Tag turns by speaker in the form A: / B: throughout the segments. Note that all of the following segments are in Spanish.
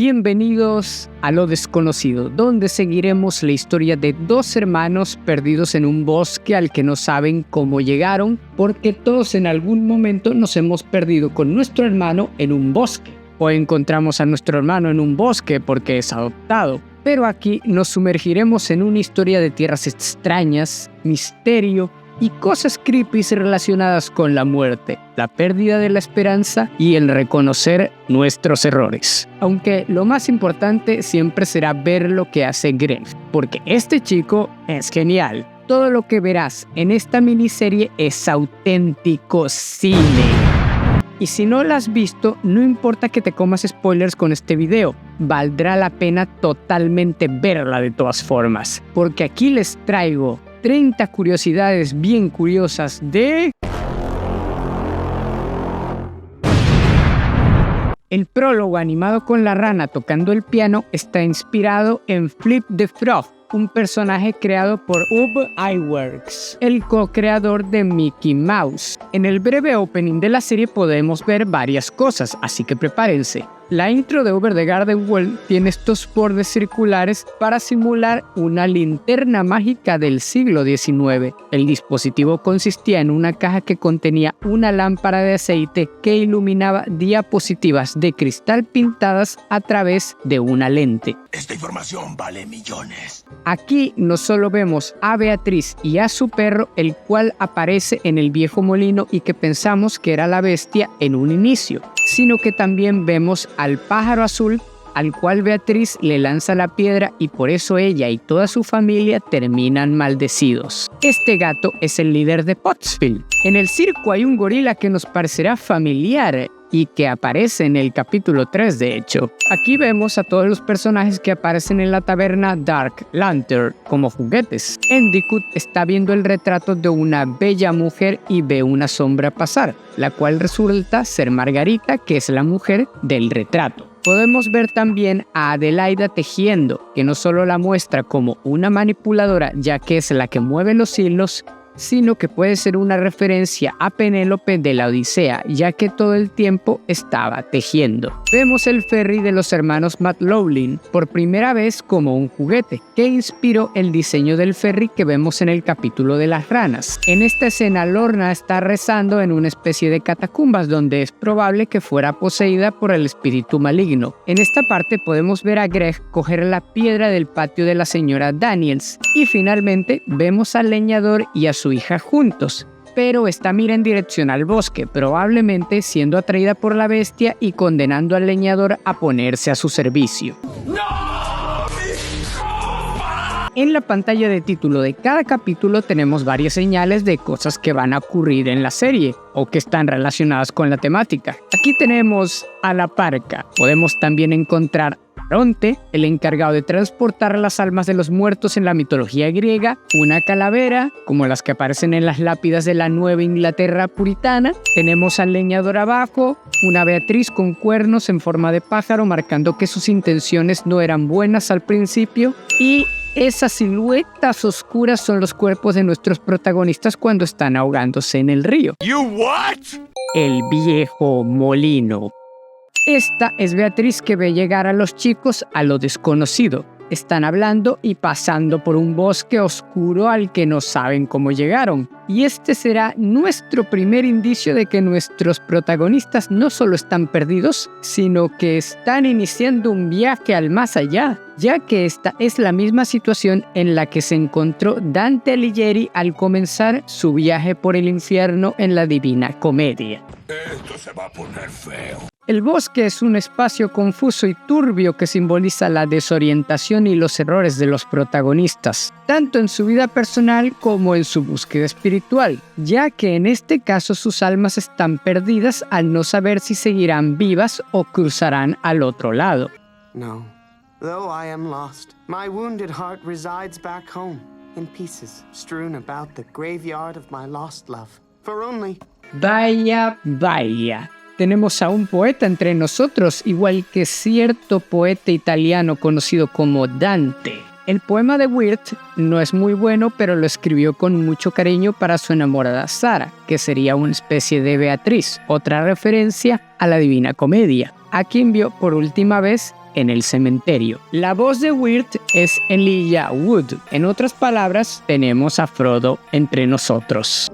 A: Bienvenidos a Lo Desconocido, donde seguiremos la historia de dos hermanos perdidos en un bosque al que no saben cómo llegaron, porque todos en algún momento nos hemos perdido con nuestro hermano en un bosque, o encontramos a nuestro hermano en un bosque porque es adoptado. Pero aquí nos sumergiremos en una historia de tierras extrañas, misterio y cosas creepy relacionadas con la muerte, la pérdida de la esperanza y el reconocer nuestros errores. Aunque lo más importante siempre será ver lo que hace Greg, porque este chico es genial. Todo lo que verás en esta miniserie es auténtico cine. Y si no la has visto, no importa que te comas spoilers con este video, valdrá la pena totalmente verla de todas formas, porque aquí les traigo 30 curiosidades bien curiosas de... El prólogo animado con la rana tocando el piano está inspirado en Flip the Frog, un personaje creado por Ub Iwerks, el co-creador de Mickey Mouse. En el breve opening de la serie podemos ver varias cosas, así que prepárense. La intro de Over the Garden Wall tiene estos bordes circulares para simular una linterna mágica del siglo XIX. El dispositivo consistía en una caja que contenía una lámpara de aceite que iluminaba diapositivas de cristal pintadas a través de una lente.
B: Esta información vale millones.
A: Aquí no solo vemos a Beatriz y a su perro, el cual aparece en el viejo molino y que pensamos que era la bestia en un inicio, sino que también vemos al pájaro azul al cual Beatriz le lanza la piedra y por eso ella y toda su familia terminan maldecidos. Este gato es el líder de Pottsville. En el circo hay un gorila que nos parecerá familiar y que aparece en el capítulo 3 de hecho. Aquí vemos a todos los personajes que aparecen en la taberna Dark Lantern como juguetes. Endicott está viendo el retrato de una bella mujer y ve una sombra pasar, la cual resulta ser Margarita, que es la mujer del retrato. Podemos ver también a Adelaida tejiendo, que no solo la muestra como una manipuladora, ya que es la que mueve los hilos, sino que puede ser una referencia a Penélope de la Odisea, ya que todo el tiempo estaba tejiendo. Vemos el ferry de los hermanos McLaughlin por primera vez como un juguete, que inspiró el diseño del ferry que vemos en el capítulo de las ranas. En esta escena, Lorna está rezando en una especie de catacumbas donde es probable que fuera poseída por el espíritu maligno. En esta parte podemos ver a Greg coger la piedra del patio de la señora Daniels y finalmente vemos al leñador y a su hija juntos, pero esta mira en dirección al bosque, probablemente siendo atraída por la bestia y condenando al leñador a ponerse a su servicio. En la pantalla de título de cada capítulo tenemos varias señales de cosas que van a ocurrir en la serie o que están relacionadas con la temática. Aquí tenemos a la parca. Podemos también encontrar Caronte, el encargado de transportar las almas de los muertos en la mitología griega, una calavera, como las que aparecen en las lápidas de la Nueva Inglaterra puritana. Tenemos al leñador abajo, una Beatriz con cuernos en forma de pájaro, marcando que sus intenciones no eran buenas al principio. Y esas siluetas oscuras son los cuerpos de nuestros protagonistas cuando están ahogándose en el río. El viejo molino. Esta es Beatriz que ve llegar a los chicos a lo desconocido. Están hablando y pasando por un bosque oscuro al que no saben cómo llegaron. Y este será nuestro primer indicio de que nuestros protagonistas no solo están perdidos, sino que están iniciando un viaje al más allá, ya que esta es la misma situación en la que se encontró Dante Alighieri al comenzar su viaje por el infierno en la Divina Comedia.
B: Esto se va a poner feo.
A: El bosque es un espacio confuso y turbio que simboliza la desorientación y los errores de los protagonistas, tanto en su vida personal como en su búsqueda espiritual, ya que en este caso sus almas están perdidas al no saber si seguirán vivas o cruzarán al otro lado.
C: No, though I am lost, my wounded heart resides back home, in pieces strewn about the graveyard of my lost love, for only...
A: Vaya, vaya. Tenemos a un poeta entre nosotros, igual que cierto poeta italiano conocido como Dante. El poema de Wirth no es muy bueno, pero lo escribió con mucho cariño para su enamorada Sara, que sería una especie de Beatriz, otra referencia a la Divina Comedia, a quien vio por última vez en el cementerio. La voz de Wirt es Elijah Wood. En otras palabras, tenemos a Frodo entre nosotros.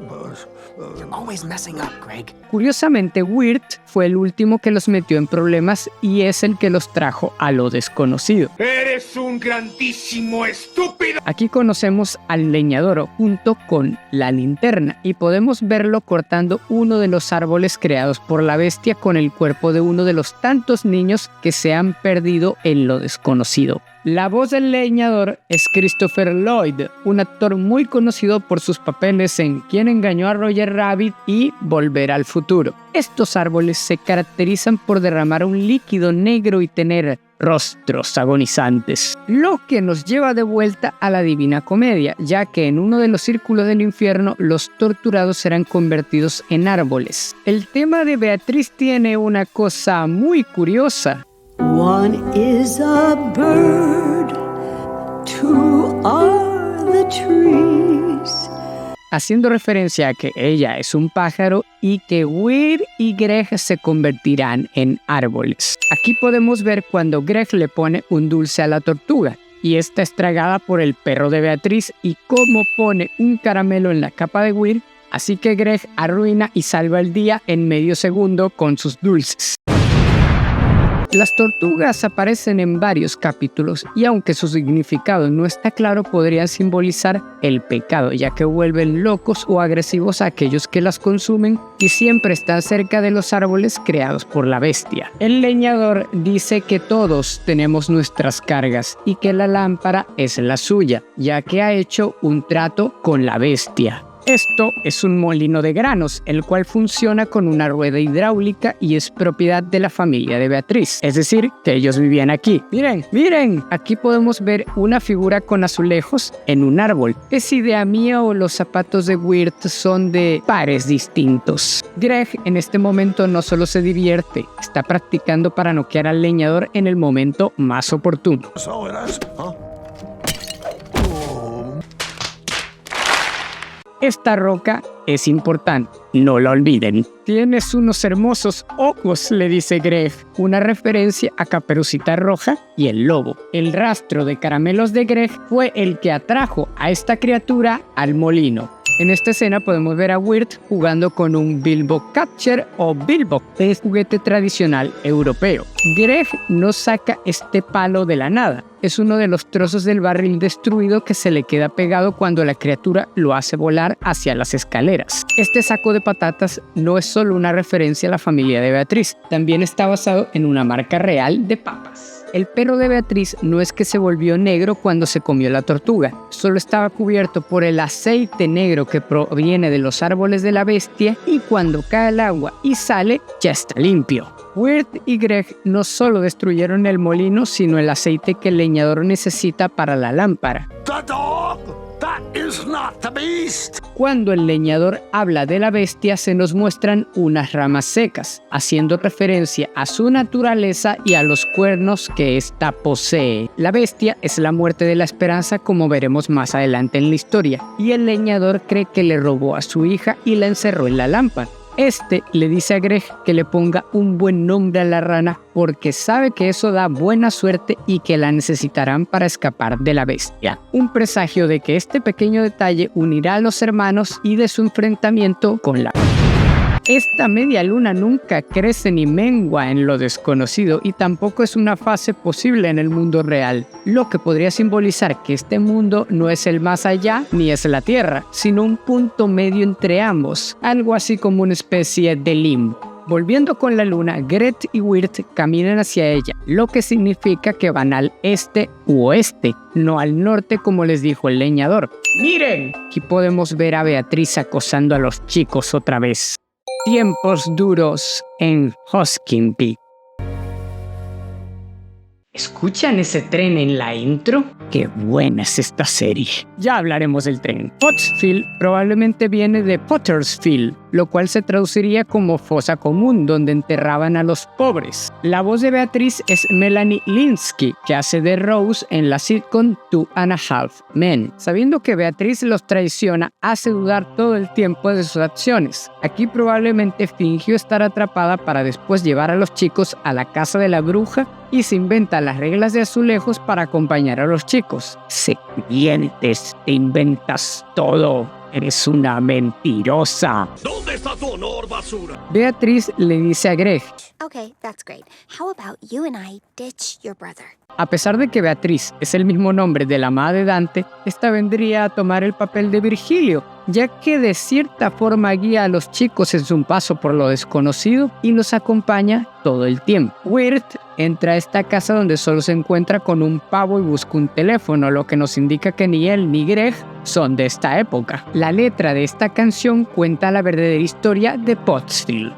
C: You're always messing up, Greg.
A: Curiosamente, Wirt fue el último que los metió en problemas y es el que los trajo a lo desconocido.
B: ¡Eres un grandísimo estúpido!
A: Aquí conocemos al leñador junto con la linterna y podemos verlo cortando uno de los árboles creados por la bestia con el cuerpo de uno de los tantos niños que se han perdido en lo desconocido. La voz del leñador es Christopher Lloyd, un actor muy conocido por sus papeles en Quién engañó a Roger Rabbit y Volver al futuro. Estos árboles se caracterizan por derramar un líquido negro y tener rostros agonizantes, lo que nos lleva de vuelta a la Divina Comedia, ya que en uno de los círculos del infierno los torturados serán convertidos en árboles. El tema de Beatriz tiene una cosa muy curiosa.
D: One is a bird, two are the trees.
A: Haciendo referencia a que ella es un pájaro y que Weir y Greg se convertirán en árboles. Aquí podemos ver cuando Greg le pone un dulce a la tortuga y esta es tragada por el perro de Beatriz y cómo pone un caramelo en la capa de Weir, así que Greg arruina y salva el día en medio segundo con sus dulces. Las tortugas aparecen en varios capítulos y aunque su significado no está claro, podrían simbolizar el pecado, ya que vuelven locos o agresivos a aquellos que las consumen y siempre están cerca de los árboles creados por la bestia. El leñador dice que todos tenemos nuestras cargas y que la lámpara es la suya, ya que ha hecho un trato con la bestia. Esto es un molino de granos, el cual funciona con una rueda hidráulica y es propiedad de la familia de Beatriz, es decir, que ellos vivían aquí. ¡Miren, miren! Aquí podemos ver una figura con azulejos en un árbol. ¿Es idea mía o los zapatos de Wirt son de pares distintos? Greg en este momento no solo se divierte, está practicando para noquear al leñador en el momento más oportuno. Esta roca es importante, no la olviden. Tienes unos hermosos ojos, le dice Greg, una referencia a Caperucita Roja y el lobo. El rastro de caramelos de Greg fue el que atrajo a esta criatura al molino. En esta escena podemos ver a Wirt jugando con un Bilbo Catcher o Bilbo, que es juguete tradicional europeo. Greg no saca este palo de la nada. Es uno de los trozos del barril destruido que se le queda pegado cuando la criatura lo hace volar hacia las escaleras. Este saco de patatas no es solo una referencia a la familia de Beatriz, también está basado en una marca real de papas. El perro de Beatriz no es que se volvió negro cuando se comió la tortuga, solo estaba cubierto por el aceite negro que proviene de los árboles de la bestia y cuando cae el agua y sale, ya está limpio. Wirt y Greg no solo destruyeron el molino, sino el aceite que el leñador necesita para la lámpara.
B: The dog! That is not the beast!
A: Cuando el leñador habla de la bestia, se nos muestran unas ramas secas, haciendo referencia a su naturaleza y a los cuernos que ésta posee. La bestia es la muerte de la esperanza, como veremos más adelante en la historia, y el leñador cree que le robó a su hija y la encerró en la lámpara. Este le dice a Greg que le ponga un buen nombre a la rana porque sabe que eso da buena suerte y que la necesitarán para escapar de la bestia. Un presagio de que este pequeño detalle unirá a los hermanos y de su enfrentamiento con la... Esta media luna nunca crece ni mengua en lo desconocido y tampoco es una fase posible en el mundo real, lo que podría simbolizar que este mundo no es el más allá ni es la Tierra, sino un punto medio entre ambos, algo así como una especie de limbo. Volviendo con la luna, Gret y Wirt caminan hacia ella, lo que significa que van al este u oeste, no al norte como les dijo el leñador. ¡Miren! Aquí podemos ver a Beatriz acosando a los chicos otra vez. Tiempos duros en Hoskin Peak. ¿Escuchan ese tren en la intro? ¡Qué buena es esta serie! Ya hablaremos del tren. Pottsfield probablemente viene de Pottersfield, lo cual se traduciría como fosa común, donde enterraban a los pobres. La voz de Beatriz es Melanie Lynskey, que hace de Rose en la sitcom 2.5 Men. Sabiendo que Beatriz los traiciona, hace dudar todo el tiempo de sus acciones. Aquí probablemente fingió estar atrapada para después llevar a los chicos a la casa de la bruja y se inventa las reglas de azulejos para acompañar a los chicos. Serpientes, te inventas todo. Eres una mentirosa.
B: ¿Dónde está tu honor, basura?
A: Beatriz le dice a Greg.
E: Okay, that's great. How about you and I ditch your brother?
A: A pesar de que Beatriz es el mismo nombre de la amada de Dante, esta vendría a tomar el papel de Virgilio, ya que de cierta forma guía a los chicos en su paso por lo desconocido y los acompaña todo el tiempo. Wirt entra a esta casa donde solo se encuentra con un pavo y busca un teléfono, lo que nos indica que ni él ni Greg son de esta época. La letra de esta canción cuenta la verdadera historia de Pottsville.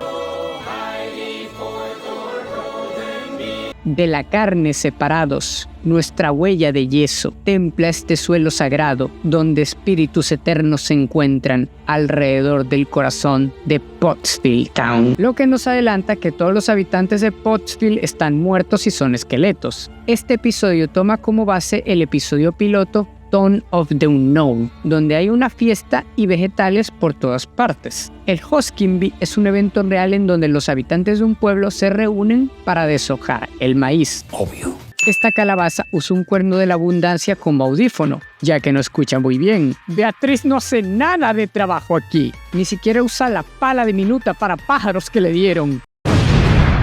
A: De la carne separados, nuestra huella de yeso templa este suelo sagrado, donde espíritus eternos se encuentran alrededor del corazón de Pottsville Town. Lo que nos adelanta que todos los habitantes de Pottsville están muertos y son esqueletos. Este episodio toma como base el episodio piloto Dawn of the Unknown, donde hay una fiesta y vegetales por todas partes. El Hoskinby es un evento real en donde los habitantes de un pueblo se reúnen para deshojar el maíz.
B: Obvio.
A: Esta calabaza usa un cuerno de la abundancia como audífono, ya que no escucha muy bien. Beatriz no hace nada de trabajo aquí, ni siquiera usa la pala diminuta para pájaros que le dieron.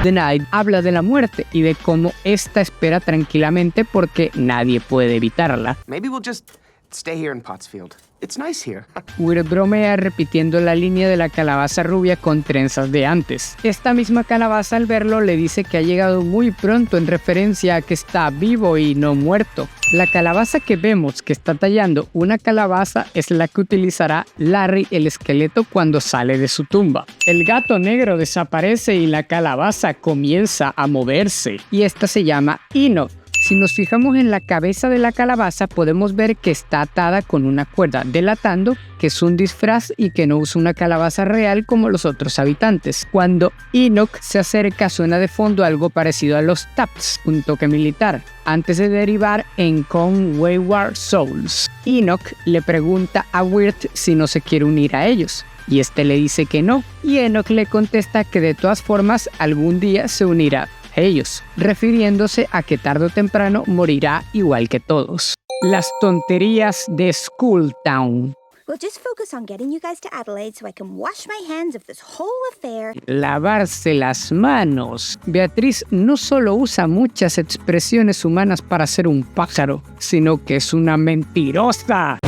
A: The Night habla de la muerte y de cómo ésta espera tranquilamente porque nadie puede evitarla.
C: Maybe we'll just stay here in Pottsfield. It's nice here.
A: Weird bromea repitiendo la línea de la calabaza rubia con trenzas de antes. Esta misma calabaza al verlo le dice que ha llegado muy pronto en referencia a que está vivo y no muerto. La calabaza que vemos que está tallando una calabaza es la que utilizará Larry el esqueleto cuando sale de su tumba. El gato negro desaparece y la calabaza comienza a moverse y esta se llama Enoch. Si nos fijamos en la cabeza de la calabaza, podemos ver que está atada con una cuerda, delatando que es un disfraz y que no usa una calabaza real como los otros habitantes. Cuando Enoch se acerca, suena de fondo algo parecido a los Taps, un toque militar, antes de derivar en Con Wayward Souls. Enoch le pregunta a Wirt si no se quiere unir a ellos, y este le dice que no, y Enoch le contesta que de todas formas algún día se unirá ellos, refiriéndose a que tarde o temprano morirá igual que todos. Las tonterías de School Town.
E: We'll just focus on getting you guys to Adelaide so I can wash my hands of this whole affair.
A: Lavarse las manos. Beatriz no solo usa muchas expresiones humanas para ser un pájaro, sino que es una mentirosa.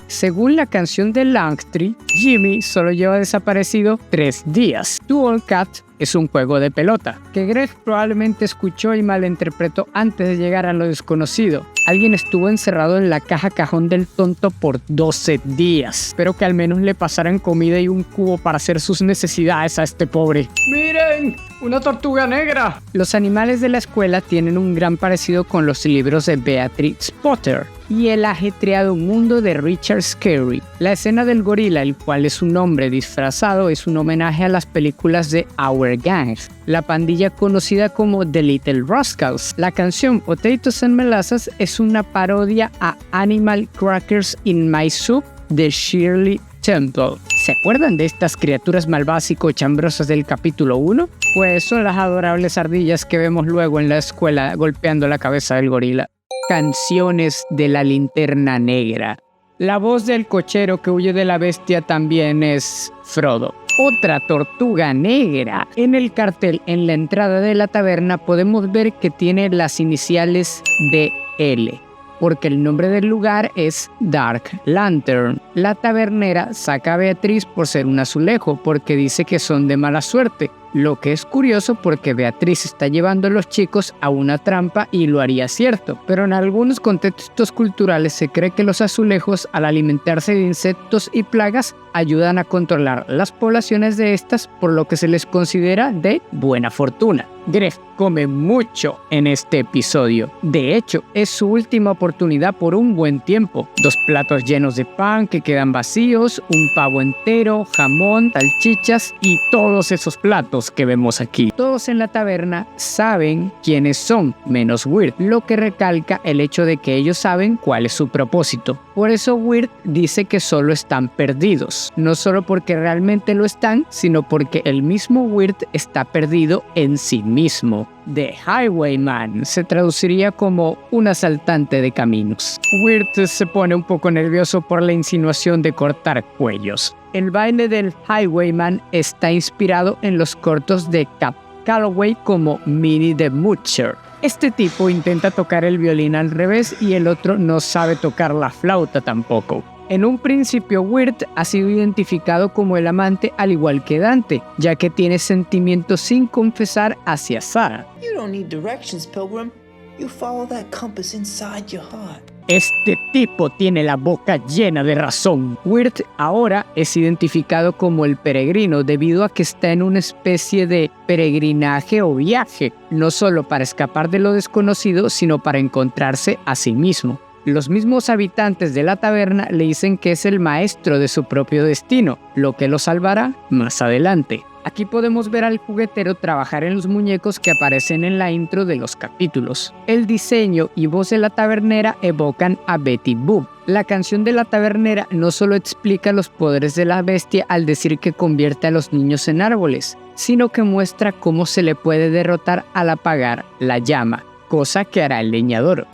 A: Según la canción de Langtree, Jimmy solo lleva desaparecido 3 días. Dual Cat es un juego de pelota, que Greg probablemente escuchó y malinterpretó antes de llegar a lo desconocido. Alguien estuvo encerrado en la caja cajón del tonto por 12 días. Espero que al menos le pasaran comida y un cubo para hacer sus necesidades a este pobre. ¡Miren! ¡Una tortuga negra! Los animales de la escuela tienen un gran parecido con los libros de Beatrix Potter y el ajetreado mundo de Richard Scarry. La escena del gorila, el cual es un hombre disfrazado, es un homenaje a las películas de Our Gang, la pandilla conocida como The Little Rascals. La canción Potatoes and Molasses es una parodia a Animal Crackers in My Soup de Shirley Temple. ¿Se acuerdan de estas criaturas malvadas y cochambrosas del capítulo 1? Pues son las adorables ardillas que vemos luego en la escuela golpeando la cabeza del gorila. Canciones de la Linterna Negra. La voz del cochero que huye de la bestia también es Frodo. Otra tortuga negra. En el cartel en la entrada de la taberna podemos ver que tiene las iniciales de L, porque el nombre del lugar es Dark Lantern. La tabernera saca a Beatriz por ser un azulejo, porque dice que son de mala suerte, lo que es curioso porque Beatriz está llevando a los chicos a una trampa y lo haría cierto, pero en algunos contextos culturales se cree que los azulejos, al alimentarse de insectos y plagas, ayudan a controlar las poblaciones de estas, por lo que se les considera de buena fortuna. Greg come mucho en este episodio. De hecho, es su última oportunidad por un buen tiempo. 2 platos llenos de pan que quedan vacíos, un pavo entero, jamón, salchichas y todos esos platos que vemos aquí. Todos en la taberna saben quiénes son, menos Wirt, lo que recalca el hecho de que ellos saben cuál es su propósito. Por eso Wirt dice que solo están perdidos, no solo porque realmente lo están, sino porque el mismo Wirt está perdido en sí mismo. The Highwayman se traduciría como un asaltante de caminos. Wirt se pone un poco nervioso por la insinuación de cortar cuellos. El baile del Highwayman está inspirado en los cortos de Cab Calloway como Minnie the Moocher. Este tipo intenta tocar el violín al revés y el otro no sabe tocar la flauta tampoco. En un principio, Wirt ha sido identificado como el amante al igual que Dante, ya que tiene sentimientos sin confesar hacia Sarah.
F: You don't need directions, Pilgrim. You follow that compass inside your heart.
A: Este tipo tiene la boca llena de razón. Wirt ahora es identificado como el peregrino debido a que está en una especie de peregrinaje o viaje, no solo para escapar de lo desconocido, sino para encontrarse a sí mismo. Los mismos habitantes de la taberna le dicen que es el maestro de su propio destino, lo que lo salvará más adelante. Aquí podemos ver al juguetero trabajar en los muñecos que aparecen en la intro de los capítulos. El diseño y voz de la tabernera evocan a Betty Boop. La canción de la tabernera no solo explica los poderes de la bestia al decir que convierte a los niños en árboles, sino que muestra cómo se le puede derrotar al apagar la llama, cosa que hará el leñador.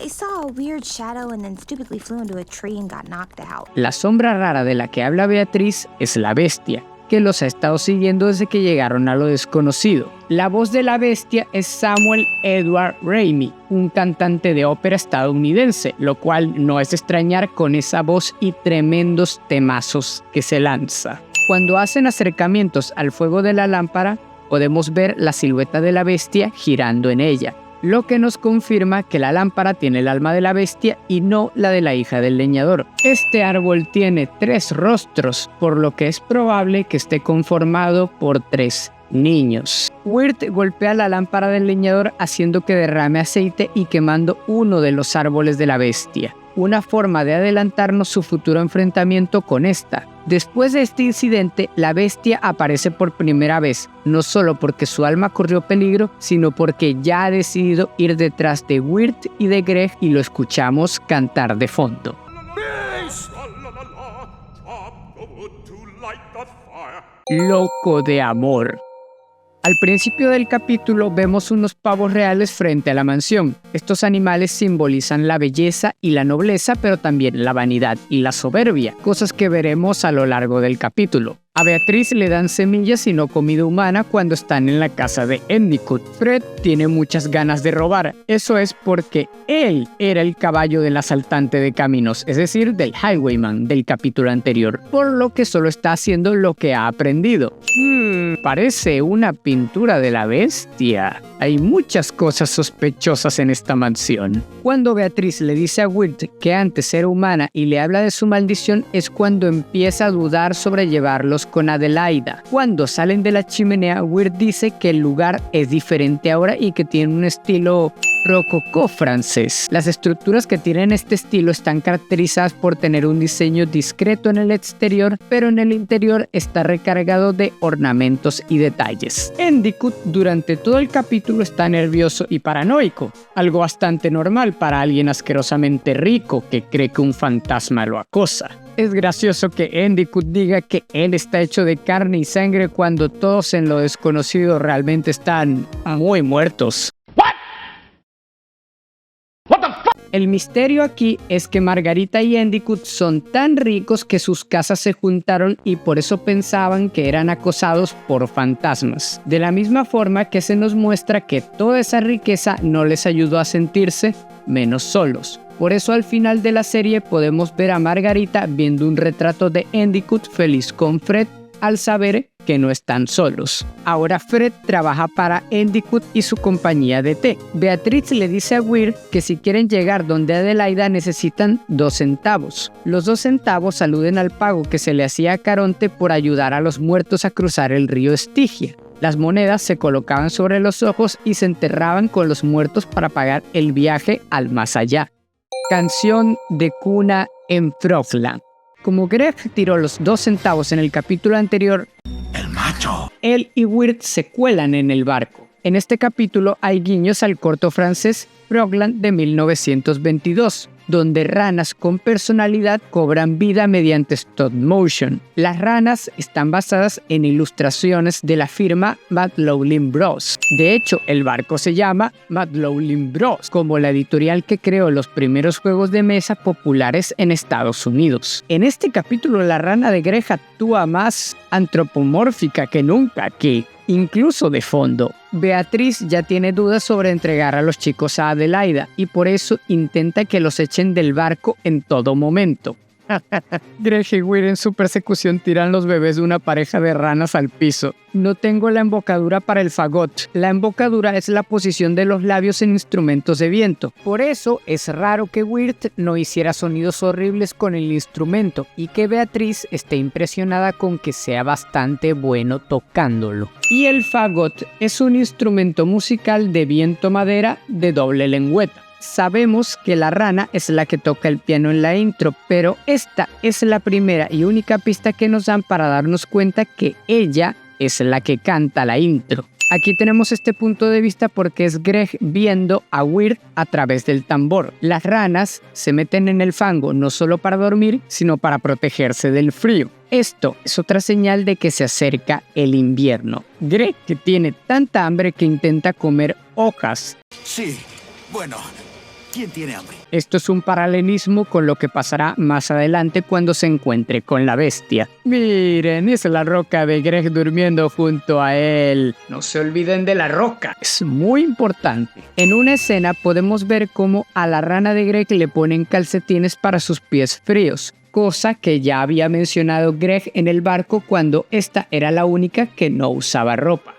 E: I saw a weird shadow and then stupidly flew into a tree and got knocked out.
A: La sombra rara de la que habla Beatriz es la bestia, que los ha estado siguiendo desde que llegaron a lo desconocido. La voz de la bestia es Samuel Edward Ramey, un cantante de ópera estadounidense, lo cual no es de extrañar con esa voz y tremendos temazos que se lanza. Cuando hacen acercamientos al fuego de la lámpara, podemos ver la silueta de la bestia girando en ella, lo que nos confirma que la lámpara tiene el alma de la bestia y no la de la hija del leñador. Este árbol tiene 3 rostros, por lo que es probable que esté conformado por 3 niños. Wirt golpea la lámpara del leñador haciendo que derrame aceite y quemando uno de los árboles de la bestia, una forma de adelantarnos su futuro enfrentamiento con esta. Después de este incidente, la bestia aparece por primera vez, no solo porque su alma corrió peligro, sino porque ya ha decidido ir detrás de Wirt y de Greg y lo escuchamos cantar de fondo. Loco de amor. Al principio del capítulo vemos unos pavos reales frente a la mansión. Estos animales simbolizan la belleza y la nobleza, pero también la vanidad y la soberbia, cosas que veremos a lo largo del capítulo. A Beatriz le dan semillas y no comida humana cuando están en la casa de Endicott. Fred tiene muchas ganas de robar. Eso es porque él era el caballo del asaltante de caminos, es decir, del Highwayman del capítulo anterior, por lo que solo está haciendo lo que ha aprendido. Parece una pintura de la bestia. Hay muchas cosas sospechosas en esta mansión. Cuando Beatriz le dice a Wirt que antes era humana y le habla de su maldición, es cuando empieza a dudar sobre llevarlos con Adelaida. Cuando salen de la chimenea, Wirt dice que el lugar es diferente ahora y que tiene un estilo rococó francés. Las estructuras que tienen este estilo están caracterizadas por tener un diseño discreto en el exterior, pero en el interior está recargado de ornamentos y detalles. Endicott durante todo el capítulo está nervioso y paranoico, algo bastante normal para alguien asquerosamente rico que cree que un fantasma lo acosa. Es gracioso que Endicott diga que él está hecho de carne y sangre cuando todos en lo desconocido realmente están muy muertos. El misterio aquí es que Margarita y Endicott son tan ricos que sus casas se juntaron y por eso pensaban que eran acosados por fantasmas. De la misma forma que se nos muestra que toda esa riqueza no les ayudó a sentirse menos solos. Por eso al final de la serie podemos ver a Margarita viendo un retrato de Endicott feliz con Fred al saber que no están solos. Ahora Fred trabaja para Endicott y su compañía de té. Beatriz le dice a Weird que si quieren llegar donde Adelaida necesitan 2 centavos. Los 2 centavos aluden al pago que se le hacía a Caronte por ayudar a los muertos a cruzar el río Estigia. Las monedas se colocaban sobre los ojos y se enterraban con los muertos para pagar el viaje al más allá. Canción de cuna en Frogland. Como Greg tiró los 2 centavos en el capítulo anterior,
B: El macho.
A: él y Weird se cuelan en el barco. En este capítulo hay guiños al corto francés Frogland de 1922, donde ranas con personalidad cobran vida mediante stop motion. Las ranas están basadas en ilustraciones de la firma McLaughlin Bros. De hecho, el barco se llama McLaughlin Bros, como la editorial que creó los primeros juegos de mesa populares en Estados Unidos. En este capítulo, la rana de Greg actúa más antropomórfica que nunca aquí, incluso de fondo. Beatriz ya tiene dudas sobre entregar a los chicos a Adelaida y por eso intenta que los echen del barco en todo momento. Greg y Weird en su persecución tiran los bebés de una pareja de ranas al piso. No tengo la embocadura para el fagot. La embocadura es la posición de los labios en instrumentos de viento. Por eso es raro que Weird no hiciera sonidos horribles con el instrumento y que Beatriz esté impresionada con que sea bastante bueno tocándolo. Y el fagot es un instrumento musical de viento madera de doble lengüeta. Sabemos que la rana es la que toca el piano en la intro, pero esta es la primera y única pista que nos dan para darnos cuenta que ella es la que canta la intro. Aquí tenemos este punto de vista porque es Greg viendo a Weird a través del tambor. Las ranas se meten en el fango no solo para dormir, sino para protegerse del frío. Esto es otra señal de que se acerca el invierno. Greg, que tiene tanta hambre que intenta comer hojas.
B: Sí, bueno, ¿quién tiene hambre?
A: Esto es un paralelismo con lo que pasará más adelante cuando se encuentre con la bestia. Miren, es la roca de Greg durmiendo junto a él. No se olviden de la roca, es muy importante. En una escena podemos ver cómo a la rana de Greg le ponen calcetines para sus pies fríos, cosa que ya había mencionado Greg en el barco cuando esta era la única que no usaba ropa.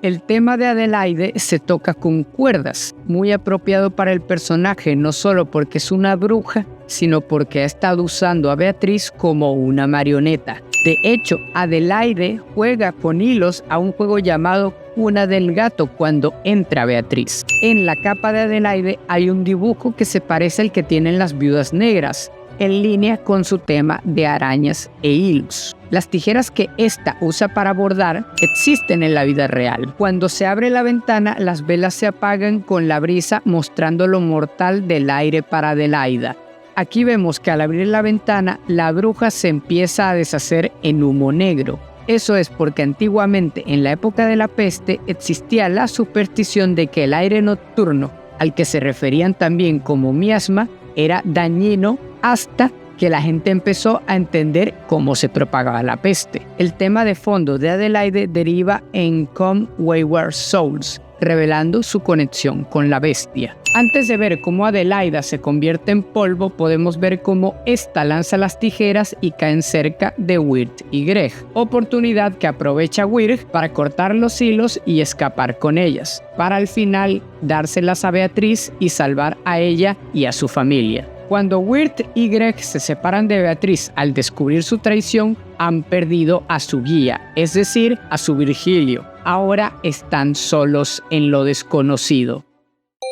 A: El tema de Adelaide se toca con cuerdas, muy apropiado para el personaje, no solo porque es una bruja, sino porque ha estado usando a Beatriz como una marioneta. De hecho, Adelaide juega con hilos a un juego llamado Cuna del Gato cuando entra Beatriz. En la capa de Adelaide hay un dibujo que se parece al que tienen las viudas negras, en línea con su tema de arañas e hilos. Las tijeras que esta usa para bordar existen en la vida real. Cuando se abre la ventana, las velas se apagan con la brisa, mostrando lo mortal del aire para Adelaida. Aquí vemos que al abrir la ventana, la bruja se empieza a deshacer en humo negro. Eso es porque antiguamente, en la época de la peste, existía la superstición de que el aire nocturno, al que se referían también como miasma, era dañino hasta que la gente empezó a entender cómo se propagaba la peste. El tema de fondo de Adelaide deriva en Come Wayward Souls, revelando su conexión con la bestia. Antes de ver cómo Adelaida se convierte en polvo, podemos ver cómo esta lanza las tijeras y caen cerca de Weird y Greg, oportunidad que aprovecha Weird para cortar los hilos y escapar con ellas, para al final dárselas a Beatriz y salvar a ella y a su familia. Cuando Weird y Greg se separan de Beatriz al descubrir su traición, han perdido a su guía, es decir, a su Virgilio. Ahora están solos en lo desconocido.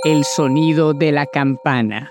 A: El sonido de la campana.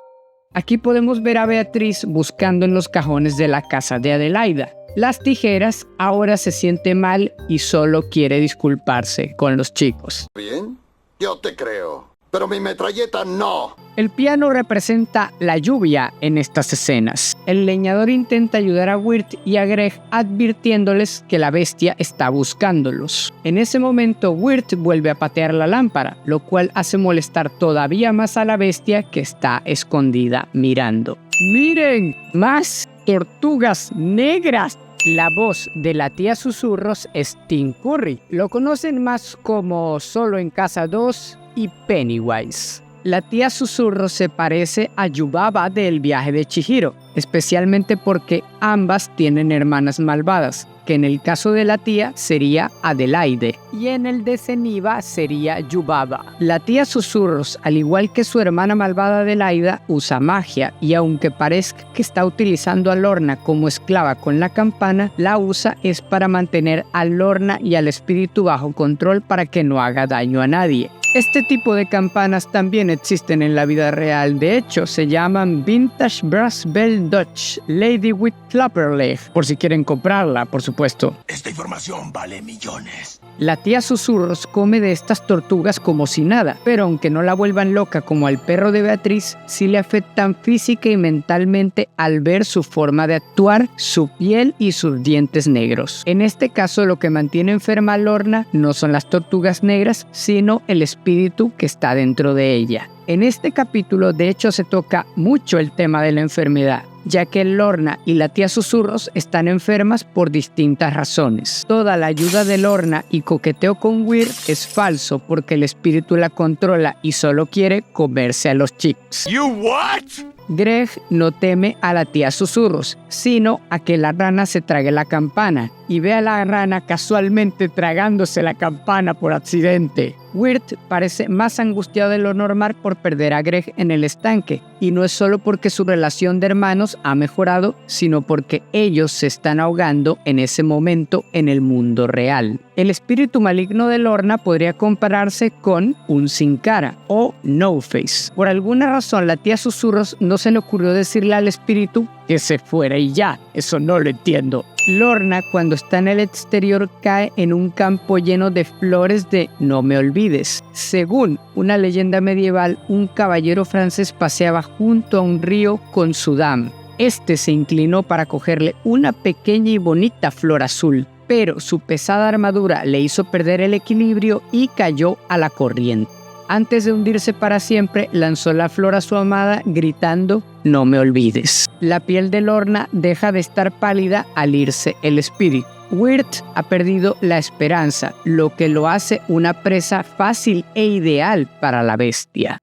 A: Aquí podemos ver a Beatriz buscando en los cajones de la casa de Adelaida. Las tijeras ahora se siente mal y solo quiere disculparse con los chicos.
B: Bien, yo te creo, pero mi metralleta no.
A: El piano representa la lluvia en estas escenas. El leñador intenta ayudar a Weird y a Greg advirtiéndoles que la bestia está buscándolos. En ese momento Weird vuelve a patear la lámpara, lo cual hace molestar todavía más a la bestia que está escondida mirando. ¡Miren! ¡Más tortugas negras! La voz de la tía Susurros es Tim Curry. Lo conocen más como Solo en Casa 2 y Pennywise. La tía Susurro se parece a Yubaba del viaje de Chihiro, especialmente porque ambas tienen hermanas malvadas, que en el caso de la tía sería Adelaide y en el de Zeniba sería Yubaba. La tía Susurros, al igual que su hermana malvada Adelaida, usa magia y aunque parezca que está utilizando a Lorna como esclava con la campana, la usa es para mantener a Lorna y al espíritu bajo control para que no haga daño a nadie. Este tipo de campanas también existen en la vida real. De hecho, se llaman Vintage Brass Bell Dutch Lady with Clapper Leg, por si quieren comprarla, por supuesto.
B: Esta información vale millones.
A: La tía Susurros come de estas tortugas como si nada, pero aunque no la vuelvan loca como al perro de Beatriz, sí le afectan física y mentalmente al ver su forma de actuar, su piel y sus dientes negros. En este caso, lo que mantiene enferma a Lorna no son las tortugas negras, sino el espíritu que está dentro de ella. En este capítulo, de hecho, se toca mucho el tema de la enfermedad, ya que Lorna y la tía Susurros están enfermas por distintas razones. Toda la ayuda de Lorna y coqueteo con Weir es falso porque el espíritu la controla y solo quiere comerse a los chicos.
B: You what?
A: Greg no teme a la tía Susurros, sino a que la rana se trague la campana y ve a la rana casualmente tragándose la campana por accidente. Wirt parece más angustiado de lo normal por perder a Greg en el estanque, y no es solo porque su relación de hermanos ha mejorado, sino porque ellos se están ahogando en ese momento en el mundo real. El espíritu maligno de Lorna podría compararse con un sin cara o no face. Por alguna razón, la tía Susurros no se le ocurrió decirle al espíritu que se fuera y ya. Eso no lo entiendo. Lorna, cuando está en el exterior, cae en un campo lleno de flores de no me olvides. Según una leyenda medieval, un caballero francés paseaba junto a un río con su dama. Este se inclinó para cogerle una pequeña y bonita flor azul, pero su pesada armadura le hizo perder el equilibrio y cayó a la corriente. Antes de hundirse para siempre, lanzó la flor a su amada gritando «No me olvides». La piel de Lorna deja de estar pálida al irse el espíritu. Wirt ha perdido la esperanza, lo que lo hace una presa fácil e ideal para la bestia.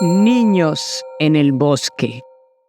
A: Niños en el bosque.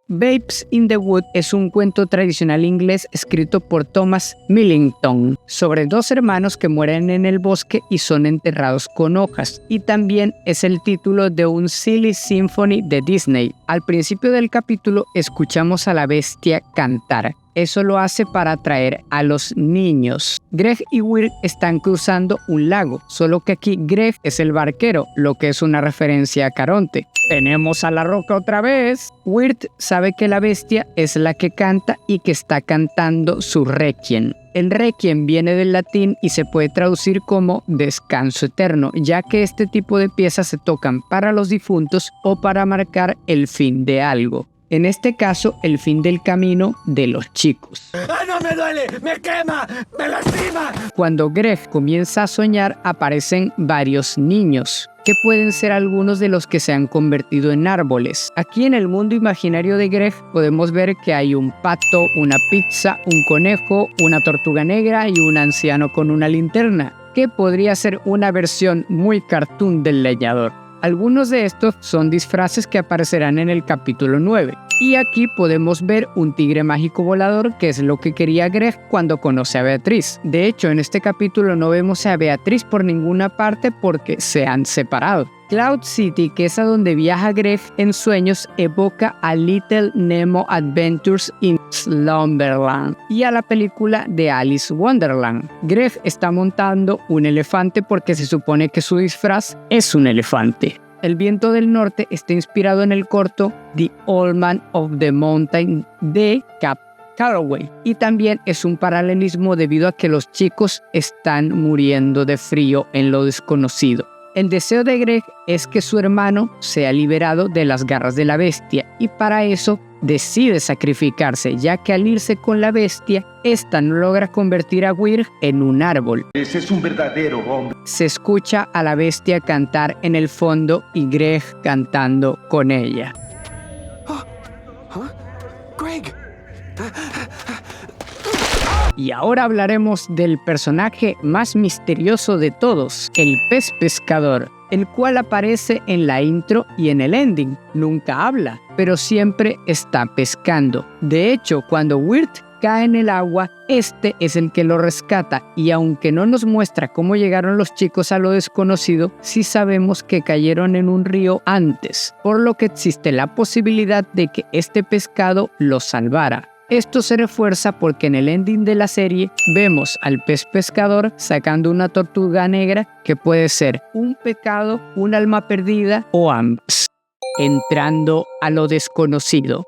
A: Babes in the Wood es un cuento tradicional inglés escrito por Thomas Millington sobre dos hermanos que mueren en el bosque y son enterrados con hojas, y también es el título de un Silly Symphony de Disney. Al principio del capítulo escuchamos a la bestia cantar. Eso lo hace para atraer a los niños. Greg y Wirt están cruzando un lago, solo que aquí Greg es el barquero, lo que es una referencia a Caronte. ¡Tenemos a la roca otra vez! Wirt sabe que la bestia es la que canta y que está cantando su requiem. El requiem viene del latín y se puede traducir como descanso eterno, ya que este tipo de piezas se tocan para los difuntos o para marcar el fin de algo. En este caso, el fin del camino de los chicos.
B: ¡Ah, no me duele! ¡Me quema! ¡Me lastima!
A: Cuando Greg comienza a soñar, aparecen varios niños, que pueden ser algunos de los que se han convertido en árboles. Aquí en el mundo imaginario de Greg podemos ver que hay un pato, una pizza, un conejo, una tortuga negra y un anciano con una linterna, que podría ser una versión muy cartoon del leñador. Algunos de estos son disfraces que aparecerán en el capítulo 9. Y aquí podemos ver un tigre mágico volador, que es lo que quería Greg cuando conoce a Beatriz. De hecho, en este capítulo no vemos a Beatriz por ninguna parte porque se han separado. Cloud City, que es a donde viaja Greg en sueños, evoca a Little Nemo Adventures in Slumberland y a la película de Alice Wonderland. Greg está montando un elefante porque se supone que su disfraz es un elefante. El viento del norte está inspirado en el corto The Old Man of the Mountain de Cap Calloway, y también es un paralelismo debido a que los chicos están muriendo de frío en lo desconocido. El deseo de Greg es que su hermano sea liberado de las garras de la bestia, y para eso decide sacrificarse, ya que al irse con la bestia, esta no logra convertir a Weir en un árbol.
G: Ese es un verdadero hombre.
A: Se escucha a la bestia cantar en el fondo y Greg cantando con ella.
C: Greg!
A: Y ahora hablaremos del personaje más misterioso de todos, el pez pescador. el cual aparece en la intro y en el ending. Nunca habla, pero siempre está pescando. De hecho, cuando Wirt cae en el agua, este es el que lo rescata, y aunque no nos muestra cómo llegaron los chicos a lo desconocido, sí sabemos que cayeron en un río antes, por lo que existe la posibilidad de que este pescado los salvara. Esto se refuerza porque en el ending de la serie vemos al pez pescador sacando una tortuga negra que puede ser un pecado, un alma perdida o ambas. Entrando a lo desconocido.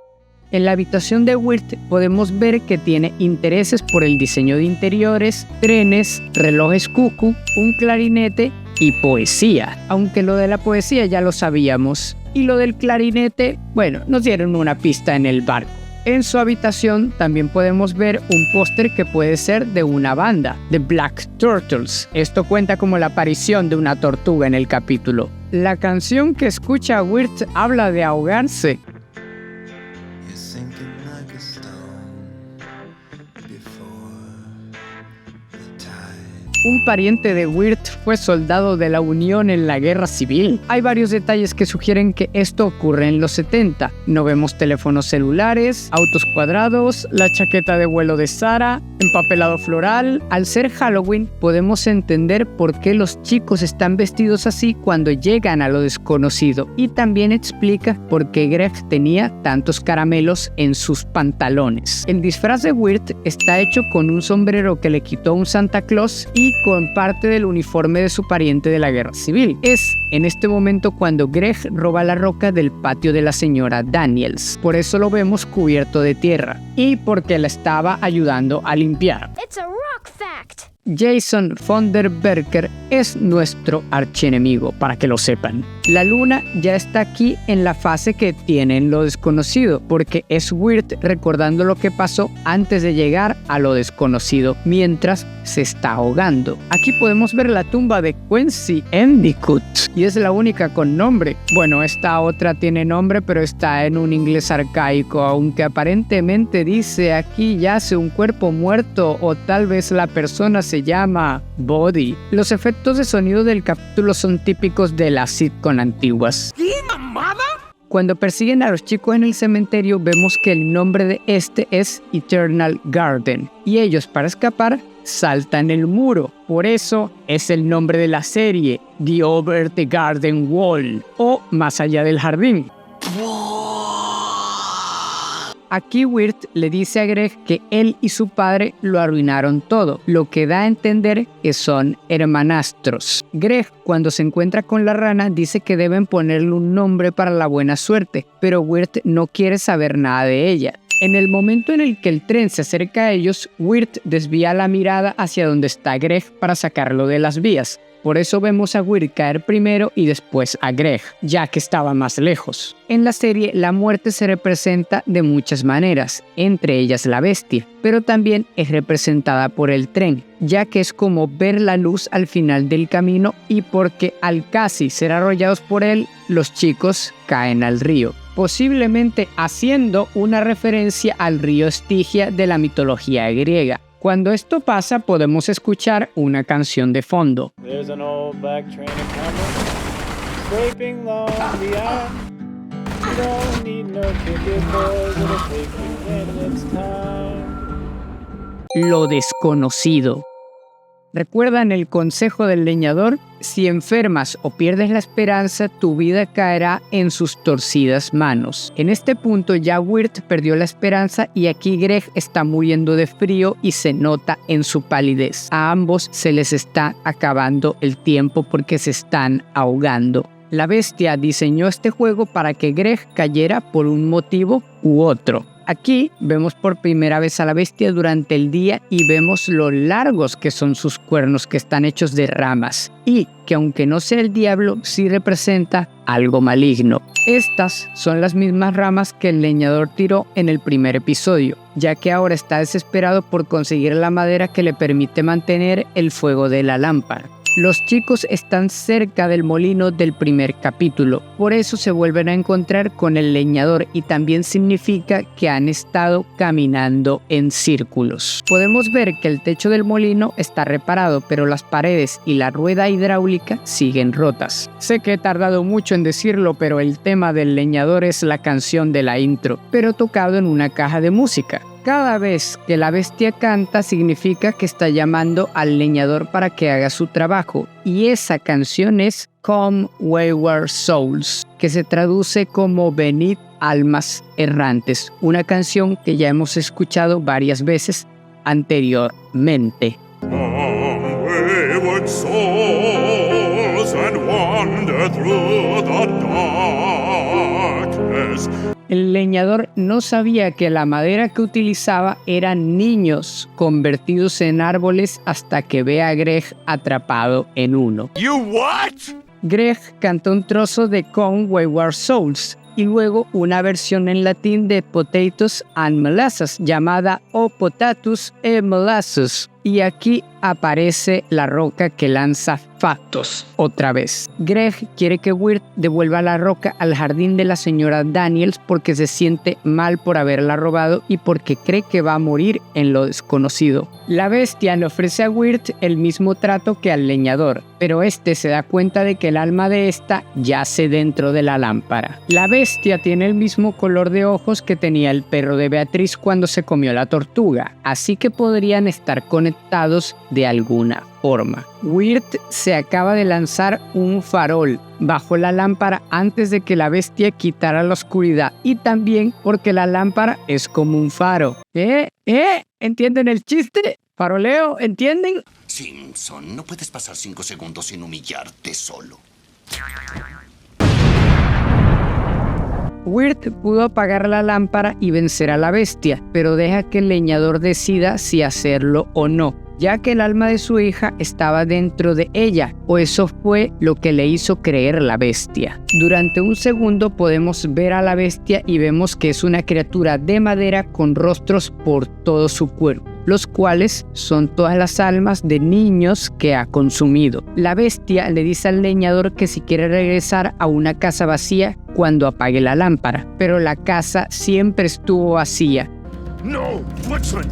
A: En la habitación de Wirt podemos ver que tiene intereses por el diseño de interiores, trenes, relojes cuckoo, un clarinete y poesía. Aunque lo de la poesía ya lo sabíamos. Y lo del clarinete, bueno, nos dieron una pista en el barco. En su habitación también podemos ver un póster que puede ser de una banda, The Black Turtles. Esto cuenta como la aparición de una tortuga en el capítulo. La canción que escucha Wirt habla de ahogarse. Un pariente de Wirt fue soldado de la Unión en la Guerra Civil. Hay varios detalles que sugieren que esto ocurre en los 70. No vemos teléfonos celulares, autos cuadrados, la chaqueta de vuelo de Sarah, empapelado floral. Al ser Halloween, podemos entender por qué los chicos están vestidos así cuando llegan a lo desconocido. Y también explica por qué Greg tenía tantos caramelos en sus pantalones. El disfraz de Wirt está hecho con un sombrero que le quitó un Santa Claus y con parte del uniforme de su pariente de la Guerra Civil. Es en este momento cuando Greg roba la roca del patio de la señora Daniels. Por eso lo vemos cubierto de tierra y porque la estaba ayudando a limpiar.
H: It's a rock fact.
A: Jason von der Berker es nuestro archienemigo, para que lo sepan. La luna ya está aquí en la fase que tiene en lo desconocido, porque es Wirt recordando lo que pasó antes de llegar a lo desconocido, mientras se está ahogando. Aquí podemos ver la tumba de Quincy Endicott, y es la única con nombre. Bueno, esta otra tiene nombre, pero está en un inglés arcaico, aunque aparentemente dice aquí yace un cuerpo muerto, o tal vez la persona se llama Body. Los efectos de sonido del capítulo son típicos de las sitcom antiguas.
B: ¿Qué mamada?
A: Cuando persiguen a los chicos en el cementerio, vemos que el nombre de este es Eternal Garden, y ellos, para escapar, saltan el muro. Por eso es el nombre de la serie, The Over the Garden Wall, o Más allá del jardín. Aquí Wirt le dice a Greg que él y su padre lo arruinaron todo, lo que da a entender que son hermanastros. Greg, cuando se encuentra con la rana, dice que deben ponerle un nombre para la buena suerte, pero Wirt no quiere saber nada de ella. En el momento en el que el tren se acerca a ellos, Wirt desvía la mirada hacia donde está Greg para sacarlo de las vías. Por eso vemos a Wirt caer primero y después a Greg, ya que estaba más lejos. En la serie, la muerte se representa de muchas maneras, entre ellas la bestia, pero también es representada por el tren, ya que es como ver la luz al final del camino y porque al casi ser arrollados por él, los chicos caen al río, posiblemente haciendo una referencia al río Estigia de la mitología griega. Cuando esto pasa, podemos escuchar una canción de fondo.
I: There's an old black train a-comin', scraping along the iron. You don't need no ticket, boys, it'll take you when it's time.
A: Lo desconocido. ¿Recuerdan el consejo del leñador? Si enfermas o pierdes la esperanza, tu vida caerá en sus torcidas manos. En este punto ya Wirt perdió la esperanza y aquí Greg está muriendo de frío y se nota en su palidez. A ambos se les está acabando el tiempo porque se están ahogando. La bestia diseñó este juego para que Greg cayera por un motivo u otro. Aquí vemos por primera vez a la bestia durante el día y vemos lo largos que son sus cuernos, que están hechos de ramas y que aunque no sea el diablo, sí representa algo maligno. Estas son las mismas ramas que el leñador tiró en el primer episodio, ya que ahora está desesperado por conseguir la madera que le permite mantener el fuego de la lámpara. Los chicos están cerca del molino del primer capítulo, por eso se vuelven a encontrar con el leñador y también significa que han estado caminando en círculos. Podemos ver que el techo del molino está reparado, pero las paredes y la rueda hidráulica siguen rotas. Sé que he tardado mucho en decirlo, pero el tema del leñador es la canción de la intro, pero tocado en una caja de música. Cada vez que la bestia canta significa que está llamando al leñador para que haga su trabajo, y esa canción es Come Wayward Souls, que se traduce como Venid almas errantes, una canción que ya hemos escuchado varias veces anteriormente.
H: Come wayward souls and wander through the darkness.
A: El leñador no sabía que la madera que utilizaba eran niños convertidos en árboles hasta que ve a Greg atrapado en uno.
B: You what?
A: Greg cantó un trozo de Come Wayward Souls y luego una versión en latín de Potatoes and Molasses llamada O Potatus e Molasses. Y aquí aparece la roca que lanza factos otra vez. Greg quiere que Wirt devuelva la roca al jardín de la señora Daniels porque se siente mal por haberla robado y porque cree que va a morir en lo desconocido. La bestia le ofrece a Wirt el mismo trato que al leñador, pero este se da cuenta de que el alma de esta yace dentro de la lámpara. La bestia tiene el mismo color de ojos que tenía el perro de Beatriz cuando se comió la tortuga, así que podrían estar conectados de alguna forma. Wirt se acaba de lanzar un farol bajo la lámpara antes de que la bestia quitara la oscuridad y también porque la lámpara es como un faro. ¿Entienden el chiste? ¿Faroleo? ¿Entienden?
B: Simpson, no puedes pasar 5 segundos sin humillarte solo.
A: Wirt pudo apagar la lámpara y vencer a la bestia, pero deja que el leñador decida si hacerlo o no, ya que el alma de su hija estaba dentro de ella, o eso fue lo que le hizo creer la bestia. Durante un segundo podemos ver a la bestia y vemos que es una criatura de madera con rostros por todo su cuerpo, los cuales son todas las almas de niños que ha consumido. La bestia le dice al leñador que si quiere regresar a una casa vacía cuando apague la lámpara, pero la casa siempre estuvo vacía.
B: No, Woodson.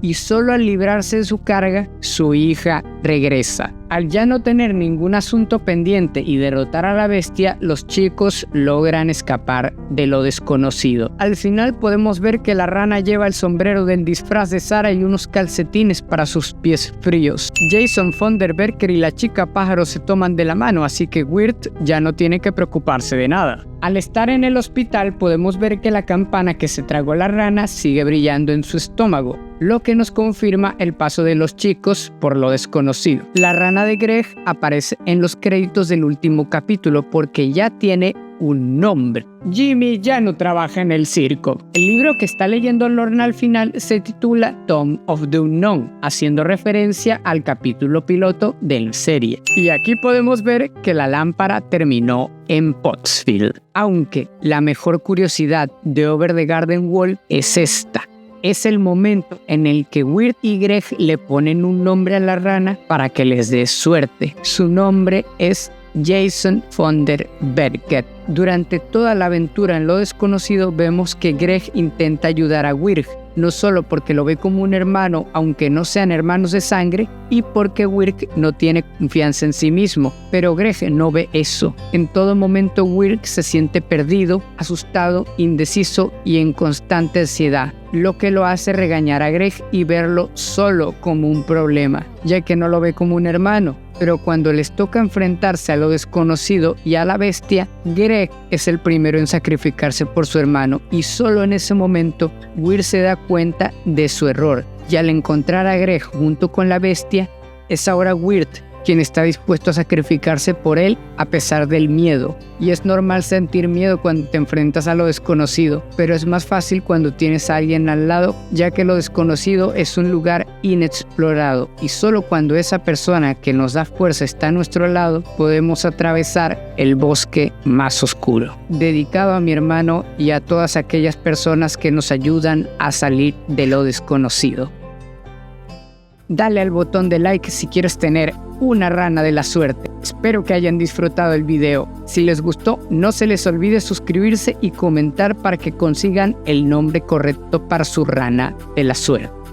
A: Y solo al librarse de su carga, su hija regresa. Al ya no tener ningún asunto pendiente y derrotar a la bestia, los chicos logran escapar de lo desconocido. Al final podemos ver que la rana lleva el sombrero del disfraz de Sarah y unos calcetines para sus pies fríos. Jason Fonderberker y la chica pájaro se toman de la mano, así que Wirt ya no tiene que preocuparse de nada. Al estar en el hospital podemos ver que la campana que se tragó la rana sigue brillando en su estómago, lo que nos confirma el paso de los chicos por lo desconocido. La rana de Greg aparece en los créditos del último capítulo porque ya tiene un nombre. Jimmy ya no trabaja en el circo. El libro que está leyendo Lorna al final se titula Tomb of the Unknown, haciendo referencia al capítulo piloto de la serie. Y aquí podemos ver que la lámpara terminó en Pottsville. Aunque la mejor curiosidad de Over the Garden Wall es esta. Es el momento en el que Wirt y Greg le ponen un nombre a la rana para que les dé suerte. Su nombre es Jason Fonderberker. Durante toda la aventura en lo desconocido vemos que Greg intenta ayudar a Wirt, no solo porque lo ve como un hermano, aunque no sean hermanos de sangre, y porque Wirt no tiene confianza en sí mismo, pero Greg no ve eso. En todo momento Wirt se siente perdido, asustado, indeciso y en constante ansiedad, lo que lo hace regañar a Greg y verlo solo como un problema, ya que no lo ve como un hermano. Pero cuando les toca enfrentarse a lo desconocido y a la bestia, Greg es el primero en sacrificarse por su hermano y solo en ese momento Wirt se da cuenta de su error y al encontrar a Greg junto con la bestia, es ahora Wirt quien está dispuesto a sacrificarse por él a pesar del miedo. Y es normal sentir miedo cuando te enfrentas a lo desconocido, pero es más fácil cuando tienes a alguien al lado, ya que lo desconocido es un lugar inexplorado y solo cuando esa persona que nos da fuerza está a nuestro lado, podemos atravesar el bosque más oscuro. Dedicado a mi hermano y a todas aquellas personas que nos ayudan a salir de lo desconocido. Dale al botón de like si quieres tener una rana de la suerte. Espero que hayan disfrutado el video. Si les gustó, no se les olvide suscribirse y comentar para que consigan el nombre correcto para su rana de la suerte.